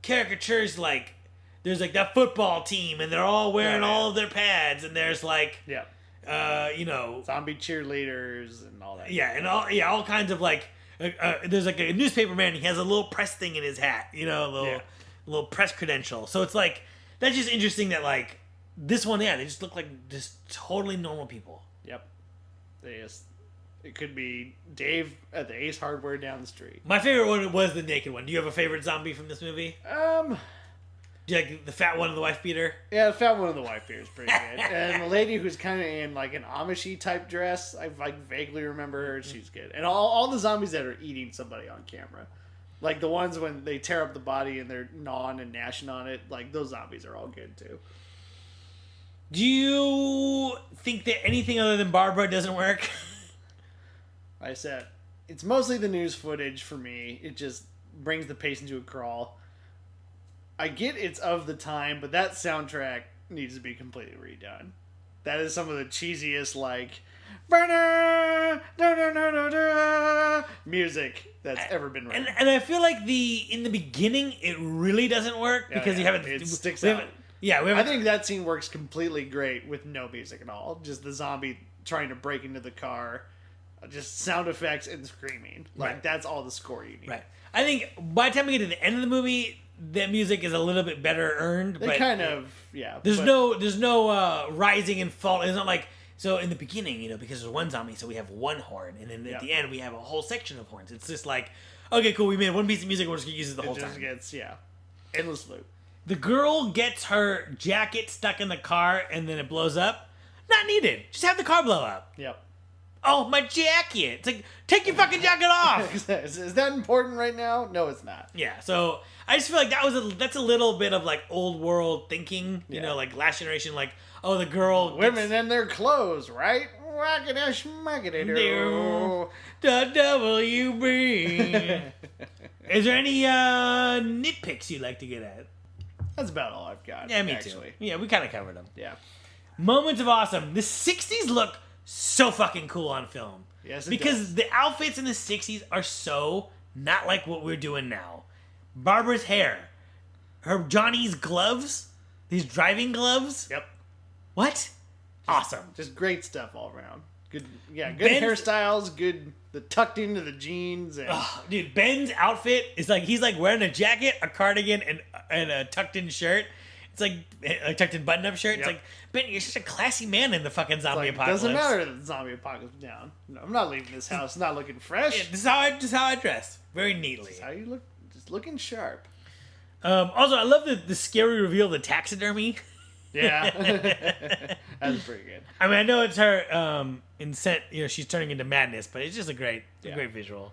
caricatures, like, there's, like, that football team, and they're all wearing all of their pads, and there's, like... Yeah. You know, zombie cheerleaders and all that. Yeah, and all kinds of like. There's like a newspaper man. He has a little press thing in his hat. You know, a little press credential. So it's like that's just interesting that like this one. Yeah, they just look like just totally normal people. Yep. It could be Dave at the Ace Hardware down the street. My favorite one was the naked one. Do you have a favorite zombie from this movie? Do you like the fat one and the wife beater? Yeah, the fat one and the wife beater is pretty good. And the lady who's kind of in like an Amishy type dress, I like vaguely remember her. She's good. And all the zombies that are eating somebody on camera, like the ones when they tear up the body and they're gnawing and gnashing on it, like those zombies are all good too. Do you think that anything other than Barbara doesn't work? Like I said, it's mostly the news footage for me. It just brings the pace into a crawl. I get it's of the time, but that soundtrack needs to be completely redone. That is some of the cheesiest, like, music that's ever been written. And I feel like in the beginning, it really doesn't work because you haven't... It sticks out. I think that scene works completely great with no music at all. Just the zombie trying to break into the car. Just sound effects and screaming. Like, that's all the score you need. Right. I think by the time we get to the end of the movie... That music is a little bit better earned, but There's no rising and fall. It's not like so in the beginning, you know, because there's one zombie, so we have one horn, and then at the end we have a whole section of horns. It's just like, okay, cool, we made one piece of music, we're just gonna use it the whole time. It just gets endless loop. The girl gets her jacket stuck in the car, and then it blows up. Not needed. Just have the car blow up. Yep. Oh, my jacket! It's like, take your fucking jacket off. Is that important right now? No, it's not. Yeah. So I just feel like that's a little bit of like old world thinking. You know, like last generation, like the girl women in their clothes, right? Wackity-schmackity-doo. The WB. Is there any nitpicks you'd like to get at? That's about all I've got. Yeah, me too. Yeah, we kind of covered them. Yeah. Moments of awesome. The 60s look so fucking cool on film. Yes, because the outfits in the 60s are so not like what we're doing now. Barbara's hair. Johnny's gloves. These driving gloves. Yep. What? Awesome. Just great stuff all around. Good hairstyles, the tucked into the jeans. And... dude, Ben's outfit is like, he's like wearing a jacket, a cardigan, and a tucked in shirt. It's like a tucked in button up shirt. It's like, Ben, you're such a classy man in the fucking zombie apocalypse. Doesn't matter that the zombie apocalypse is down. No, I'm not leaving this house not looking fresh. Yeah, this is how I dress. Very neatly. This is how you look, just looking sharp. Also, I love the scary reveal of the taxidermy. Yeah. That's pretty good. I mean, I know it's her she's turning into madness, but it's just a great visual.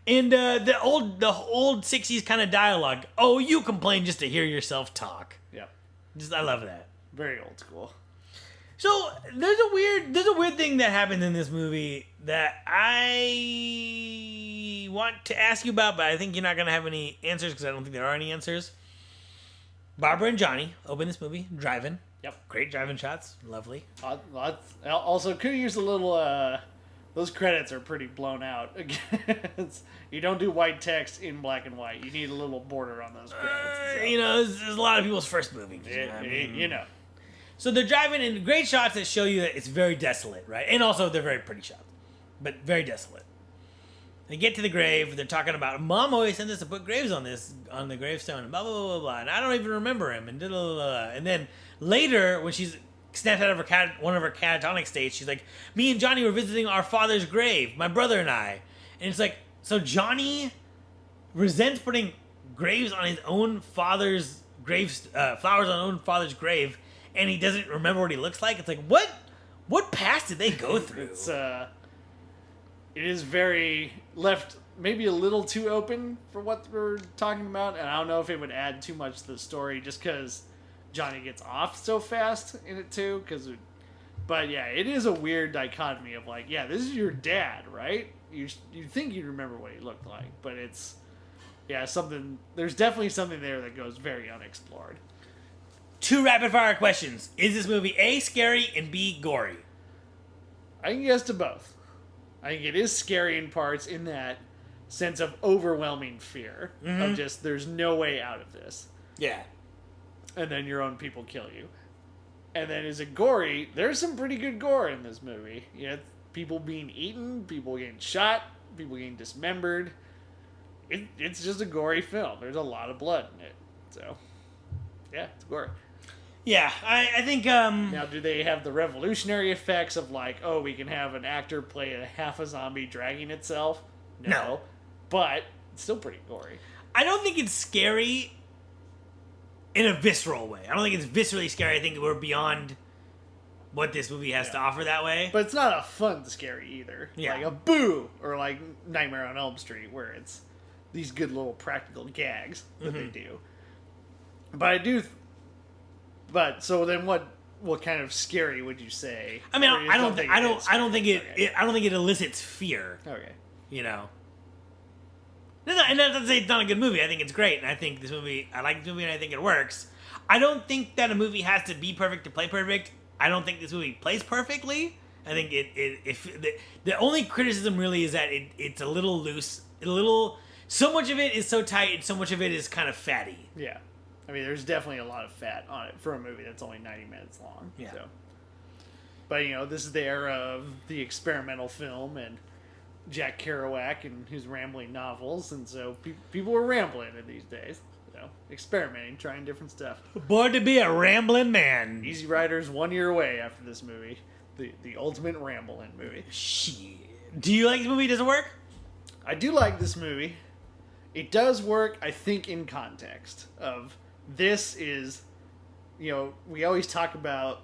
And the old 60s kind of dialogue. Oh, you complain just to hear yourself talk. Yeah. I love that. Very old school. So there's a weird thing that happened in this movie that I want to ask you about, but I think you're not gonna have any answers because I don't think there are any answers. Barbara and Johnny open this movie driving. Yep. Great driving shots. Lovely. Also, could use a little. Those credits are pretty blown out. You don't do white text in black and white. You need a little border on those credits. So. You know, this is a lot of people's first movie. You know. So they're driving in great shots that show you that it's very desolate, right? And also they're very pretty shots, but very desolate. They get to the grave. They're talking about Mom always sent us to put graves on the gravestone, and blah blah blah blah blah. And I don't even remember him. And blah, blah, blah. And then later, when she's snapped out of one of her catatonic states, she's like, "Me and Johnny were visiting our father's grave, my brother and I." And it's like, so Johnny resents putting graves on his own father's graves, flowers on his own father's grave, and he doesn't remember what he looks like. It's like, what past did they go through? It is very left, maybe a little too open for what we're talking about, and I don't know if it would add too much to the story just because Johnny gets off so fast in it too. But yeah, it is a weird dichotomy of like, yeah, this is your dad, right? You think you remember what he looked like, but it's something. There's definitely something there that goes very unexplored. 2 rapid fire questions: is this movie A, scary, and B, gory? I can guess to both. I think it is scary in parts in that sense of overwhelming fear of just there's no way out of this. Yeah. And then your own people kill you. And then is it gory? There's some pretty good gore in this movie. You know, people being eaten, people getting shot, people getting dismembered. It's just a gory film. There's a lot of blood in it. So, yeah, it's gory. Yeah, I think... Now, do they have the revolutionary effects of like, oh, we can have an actor play a half a zombie dragging itself? No. But it's still pretty gory. I don't think it's scary in a visceral way. I don't think it's viscerally scary. I think we're beyond what this movie has to offer that way. But it's not a fun scary either. Yeah. Like a Boo or like Nightmare on Elm Street where it's these good little practical gags that they do. But I do... But so then, what kind of scary would you say? I mean, I don't think it elicits fear. Okay. You know. And that doesn't say it's not a good movie. I think it's great, and I think this movie. I like this movie, and I think it works. I don't think that a movie has to be perfect to play perfect. I don't think this movie plays perfectly. I think the only criticism really is that it's a little loose, so much of it is so tight, and so much of it is kind of fatty. Yeah. I mean, there's definitely a lot of fat on it for a movie that's only 90 minutes long. Yeah. So. But, you know, this is the era of the experimental film and Jack Kerouac and his rambling novels. And so people were rambling in these days. So, experimenting, trying different stuff. Born to be a rambling man. Easy Rider's 1 year away after this movie. The ultimate rambling movie. Shit. Do you like this movie? Does it work? I do like this movie. It does work, I think, in context of... This is, you know, we always talk about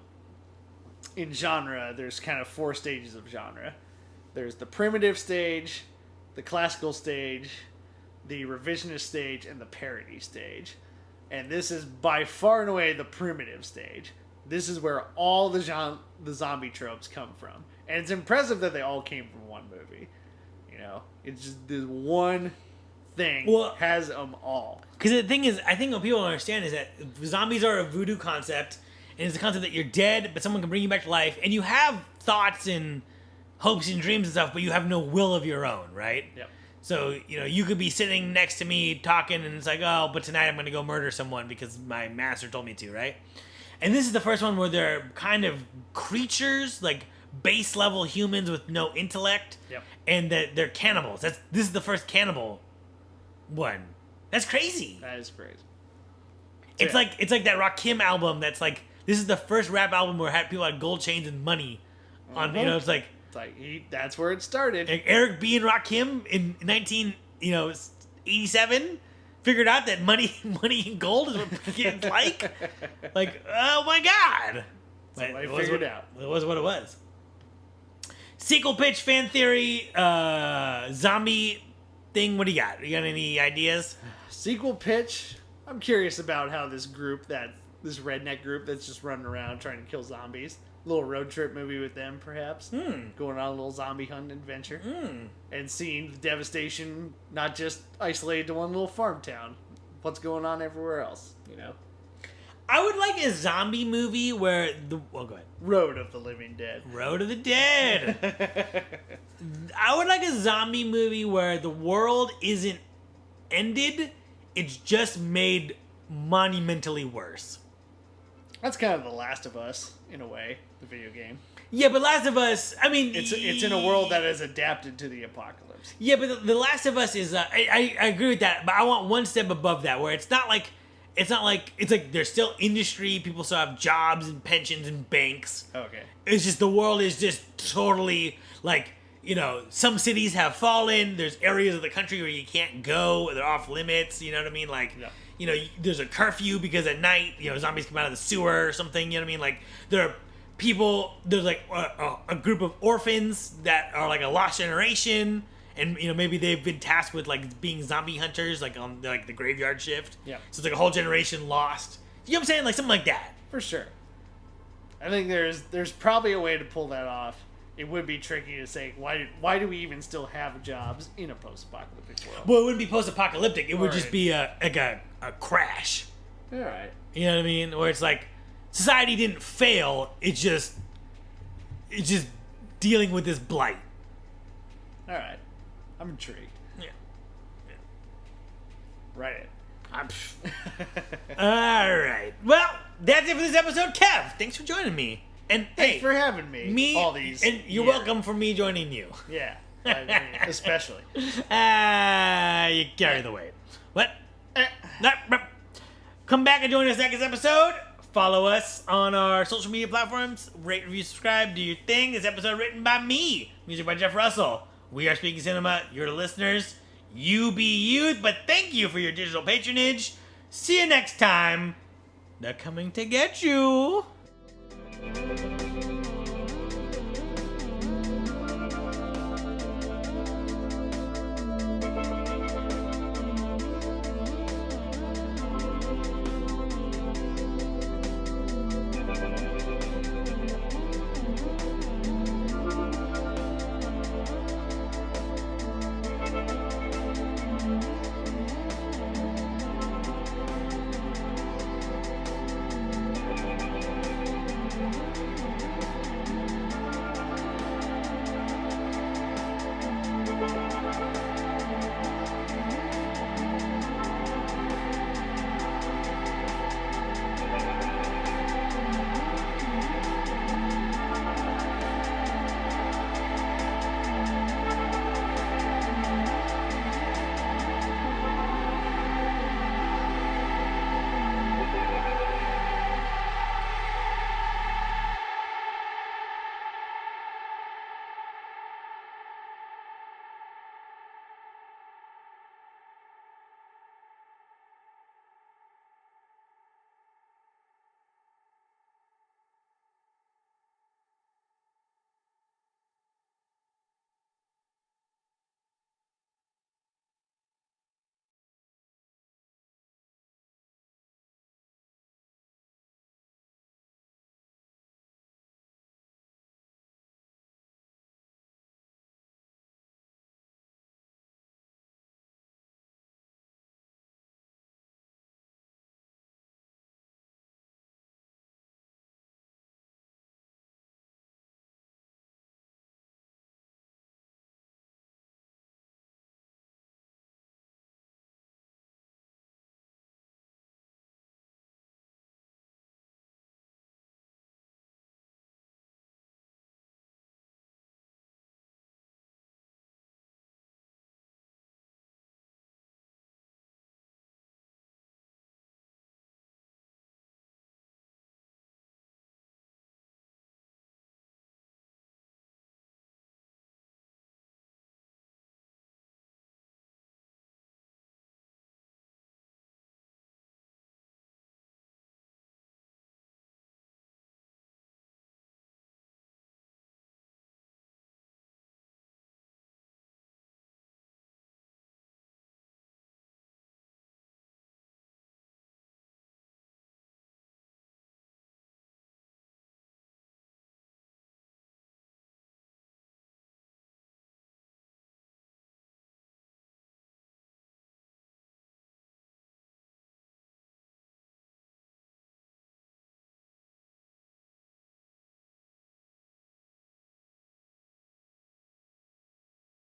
in genre, there's kind of 4 stages of genre. There's the primitive stage, the classical stage, the revisionist stage, and the parody stage. And this is by far and away the primitive stage. This is where all the zombie tropes come from. And it's impressive that they all came from one movie. You know, it's just this one thing has them all. Because the thing is, I think what people don't understand is that zombies are a voodoo concept, and it's a concept that you're dead, but someone can bring you back to life, and you have thoughts and hopes and dreams and stuff, but you have no will of your own, right? Yep. So, you know, you could be sitting next to me talking, and it's like, oh, but tonight I'm going to go murder someone because my master told me to, right? And this is the first one where they're kind of creatures, like base level humans with no intellect, and that they're cannibals. This is the first cannibal one. That's crazy. That is crazy. It's like that Rakim album. That's like, this is the first rap album where people had gold chains and money on. You know, it's like that's where it started. Like Eric B and Rakim in 1987 figured out that money and gold is what kids like. Like, oh my god! Somebody figured it out. It was what it was. Sequel pitch, fan theory, zombie thing. What do you got? You got any ideas? Sequel pitch. I'm curious about how this redneck group that's just running around trying to kill zombies, little road trip movie with them, perhaps. Hmm. Going on a little zombie hunt adventure. Hmm. And seeing the devastation not just isolated to one little farm town. What's going on everywhere else, you know? I would like a zombie movie where go ahead. Road of the Living Dead. Road of the Dead. I would like a zombie movie where the world isn't ended, it's just made monumentally worse. That's kind of The Last of Us, in a way, the video game. Yeah, but Last of Us, I mean... It's in a world that is adapted to the apocalypse. Yeah, but the Last of Us is... I agree with that, but I want one step above that, where it's like there's still industry, people still have jobs and pensions and banks. Okay. It's just the world is just totally, like, you know, some cities have fallen, there's areas of the country where you can't go, they're off limits, you know what I mean? Like... Yeah. You know, there's a curfew because at night, you know, zombies come out of the sewer or something, you know what I mean? Like, there are people, there's like a group of orphans that are like a lost generation, and, you know, maybe they've been tasked with, like, being zombie hunters, like, on, like, the graveyard shift. Yeah. So it's like a whole generation lost. You know what I'm saying? Like, something like that. For sure. I think there's probably a way to pull that off. It would be tricky to say, why do we even still have jobs in a post-apocalyptic world? Well, it wouldn't be post-apocalyptic. It would just Right. be a crash. All right. You know what I mean? Where it's like, society didn't fail, it's just dealing with this blight. All right. I'm intrigued. Yeah. Right. All right. Well, that's it for this episode. Kev, thanks for joining me. And Thanks hey, for having me. All these. and you're years. welcome for me joining you. Yeah. I mean, especially. You carry the weight. What? Come back and join us next episode. Follow us on our social media platforms. Rate, review, subscribe. Do your thing. This episode written by me. Music by Jeff Russell. We are Speaking Cinema. You're the listeners. You be you. But thank you for your digital patronage. See you next time. They're coming to get you.